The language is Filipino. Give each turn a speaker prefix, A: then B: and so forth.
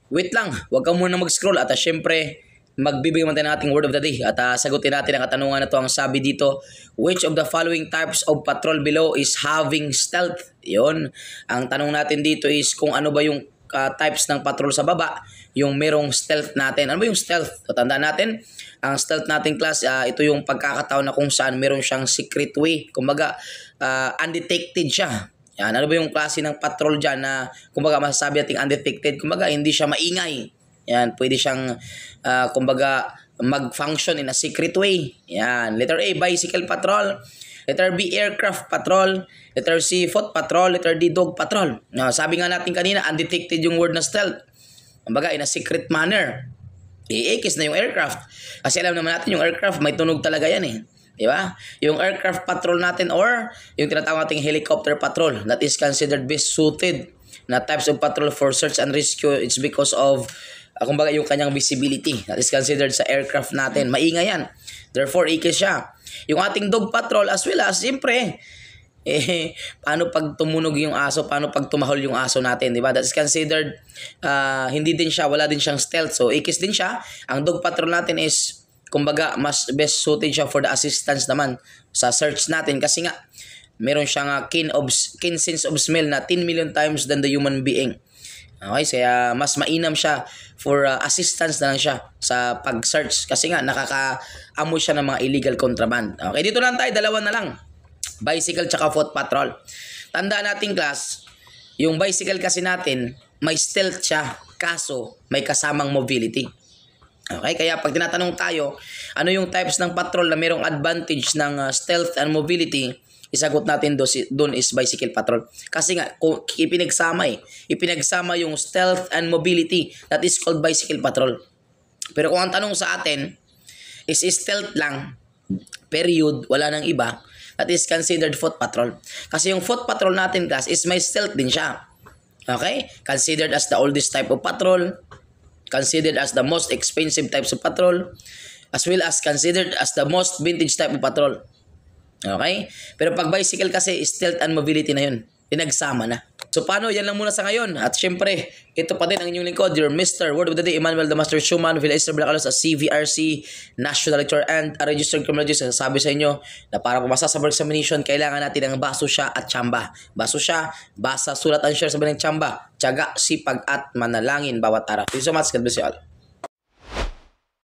A: wait lang, huwag ka muna mag-scroll at syempre, magbibigay natin ng ating word of the day at sagutin natin ang katanungan na to. Ang sabi dito, which of the following types of patrol below is having stealth? Yun. Ang tanong natin dito is kung ano ba yung types ng patrol sa baba, yung merong stealth natin. Ano ba yung stealth? So, tandaan natin, ang stealth natin class, ito yung pagkakataon na kung saan meron siyang secret way. Kumbaga, undetected siya. Yan, ano ba yung klase ng patrol dyan na kumbaga masasabi natin undetected? Kumbaga, hindi siya maingay. Yan, pwede siyang kumbaga mag-function in a secret way. Yan, letter A, bicycle patrol. Letter B, aircraft patrol. Letter C, foot patrol. Letter D, dog patrol. Sabi nga natin kanina, undetected yung word na stealth. Kumbaga, in a secret manner. Iikis na yung aircraft. Kasi alam naman natin yung aircraft, may tunog talaga yan eh. Diba? Yung aircraft patrol natin or yung tinatawag nating helicopter patrol that is considered best suited na types of patrol for search and rescue. It's because of kumbaga yung kanyang visibility that is considered sa aircraft natin. Maingay yan. Therefore, ikis siya. Yung ating dog patrol as well as siyempre paano pag tumunog yung aso, paano pag tumahol yung aso natin, diba? That is considered hindi din siya, wala din siyang stealth. So, ikis din siya. Ang dog patrol natin is kumbaga, mas best suited siya for the assistance naman sa search natin kasi nga, meron siyang keen sense of smell na 10 million times than the human being. Okay, kaya mas mainam siya for assistance na lang siya sa pag-search kasi nga, nakakaamoy siya ng mga illegal contraband. Okay, dito lang tayo, dalawa na lang. Bicycle tsaka foot patrol. Tandaan natin class, yung bicycle kasi natin, may stealth siya, kaso may kasamang mobility. Okay, kaya pag tinatanong tayo, ano yung types ng patrol na mayroong advantage ng stealth and mobility, isagot natin doon is bicycle patrol. Kasi nga, ipinagsama yung stealth and mobility, that is called bicycle patrol. Pero kung ang tanong sa atin is stealth lang, period, wala nang iba, that is considered foot patrol. Kasi yung foot patrol natin class is may stealth din siya. Okay? Considered as the oldest type of patrol, considered as the most expensive types of patrol, as well as considered as the most vintage type of patrol. Okay? Pero pag bicycle kasi, stealth and mobility na yun. Pinagsama na. So paano? Yan lang muna sa ngayon. At syempre, ito pa din ang inyong lingkod, your Mr. Word of the Day, Emmanuel the Master Schumann, Villa Esther Blacalos, a CVRC, National Lecturer, and a Registered Criminologist. Sabi sa inyo na para pumasa sa board examination, kailangan natin ng baso siya at tsamba. Baso siya, basa, sulat, and share sa ng tsamba. Tiyaga, sipag, at manalangin bawat araw. Thank you so much. God bless you all.